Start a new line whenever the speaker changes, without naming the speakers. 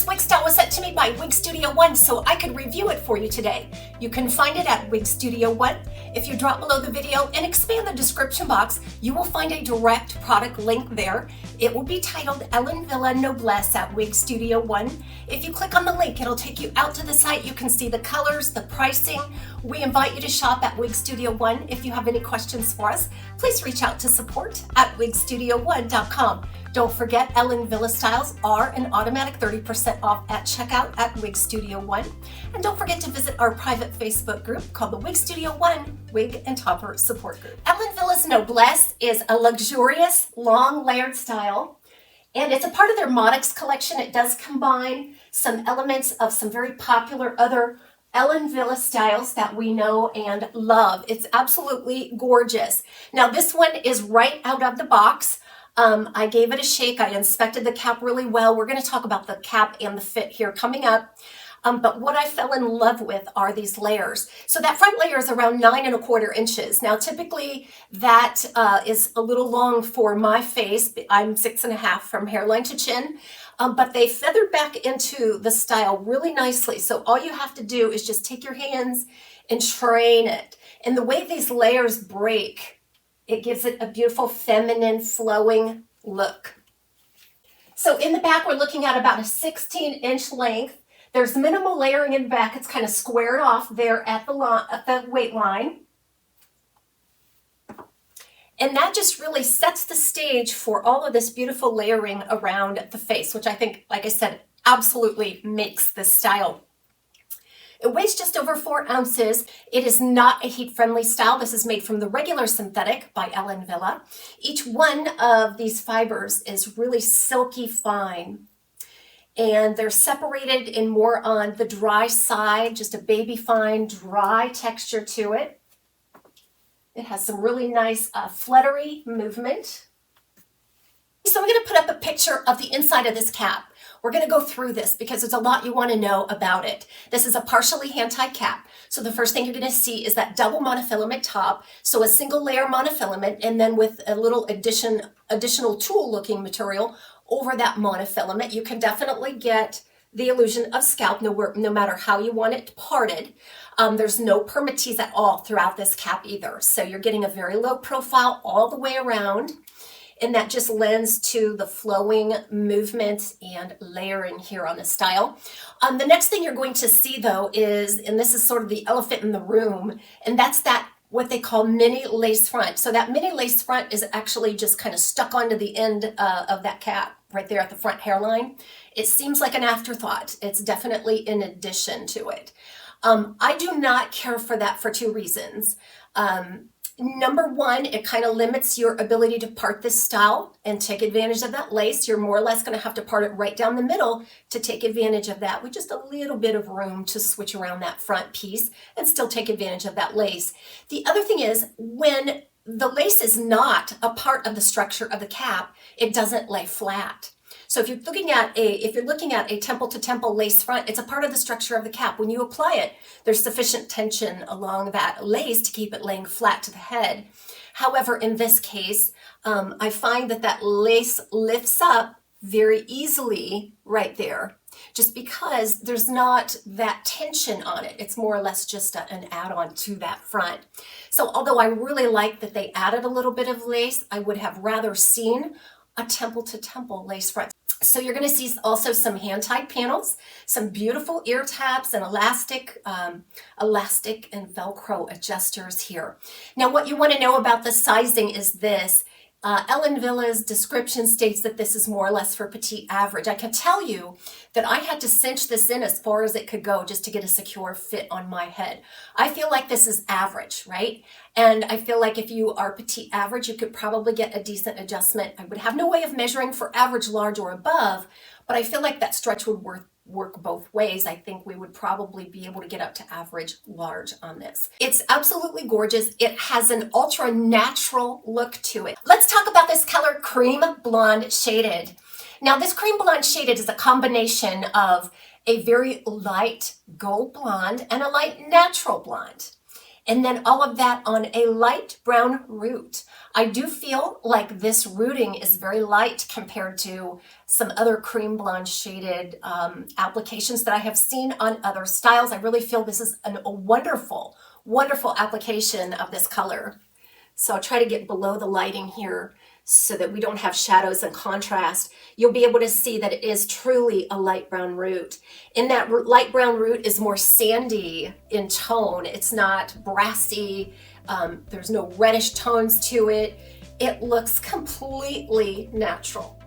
wig style was sent to me by Wig Studio One so I could review it for you today. You can find it at Wig Studio One. If you drop below the video and expand the description box, you will find a direct product link there. It will be titled Wille Noblesse at Wig Studio One. If you click on the link, it'll take you out to the site. You can see the colors, the pricing. We invite you to shop at Wig Studio One. If you have any questions for us, please reach out to support@wigstudio1.com. Don't forget, Wille styles are an automatic 30% off at checkout at Wig Studio One. And don't forget to visit our private Facebook group called the Wig Studio One Wig and Topper Support Group. Wille Noblesse is a luxurious, long layered style, and it's a part of their Modix collection. It does combine some elements of some very popular other Wille styles that we know and love. It's absolutely gorgeous. Now this one is right out of the box. I gave it a shake. I inspected the cap really well. We're going to talk about the cap and the fit here coming up. But what I fell in love with are these layers. So that front layer is around 9 1/4 inches. Now typically that is a little long for my face. I'm 6 1/2 from hairline to chin. But they feathered back into the style really nicely. So all you have to do is just take your hands and train it. And the way these layers break, it gives it a beautiful feminine flowing look. So in the back, we're looking at about a 16-inch length. There's minimal layering in the back. It's kind of squared off there at the weight line. And that just really sets the stage for all of this beautiful layering around the face, which I think, like I said, absolutely makes this style. It weighs just over 4 ounces. It is not a heat-friendly style. This is made from the regular synthetic by Wille. Each one of these fibers is really silky fine. And they're separated in more on the dry side, just a baby fine, dry texture to it. It has some really nice fluttery movement. So I'm going to put up a picture of the inside of this cap. We're going to go through this because there's a lot you want to know about it. This is a partially hand-tied cap. So the first thing you're going to see is that double monofilament top. So a single layer monofilament, and then with a little additional tool-looking material over that monofilament. You can definitely get the illusion of scalp no matter how you want it parted. There's no permatease at all throughout this cap either. So you're getting a very low profile all the way around. And that just lends to the flowing movement and layering here on the style. The next thing you're going to see though is, and this is sort of the elephant in the room, and that's that what they call mini lace front. So that mini lace front is actually just kind of stuck onto the end of that cap right there at the front hairline. It seems like an afterthought. It's definitely in addition to it. I do not care for that for 2 reasons. Number one, it kind of limits your ability to part this style and take advantage of that lace. You're more or less going to have to part it right down the middle to take advantage of that with just a little bit of room to switch around that front piece and still take advantage of that lace. The other thing is, when the lace is not a part of the structure of the cap, it doesn't lay flat. So if you're looking at a temple to temple lace front, it's a part of the structure of the cap. When you apply it, there's sufficient tension along that lace to keep it laying flat to the head. However, in this case, I find that lace lifts up very easily right there, just because there's not that tension on it. It's more or less just an add-on to that front. So although I really like that they added a little bit of lace, I would have rather seen a temple to temple lace front. So you're going to see also some hand-tied panels, some beautiful ear tabs and elastic and Velcro adjusters here. Now what you want to know about the sizing is this. Wille's description states that this is more or less for petite average. I can tell you that I had to cinch this in as far as it could go just to get a secure fit on my head. I feel like this is average, right? And I feel like if you are petite average, you could probably get a decent adjustment. I would have no way of measuring for average, large, or above, but I feel like that stretch would work both ways. I think we would probably be able to get up to average large on this. It's absolutely gorgeous. It has an ultra natural look to it. Let's talk about this color, cream blonde shaded. Now this cream blonde shaded is a combination of a very light gold blonde and a light natural blonde. And then all of that on a light brown root. I do feel like this rooting is very light compared to some other cream blonde shaded applications that I have seen on other styles. I really feel this is a wonderful, wonderful application of this color. So I'll try to get below the lighting here so that we don't have shadows and contrast. You'll be able to see that it is truly a light brown root. And that light brown root is more sandy in tone. It's not brassy. There's no reddish tones to it. It looks completely natural.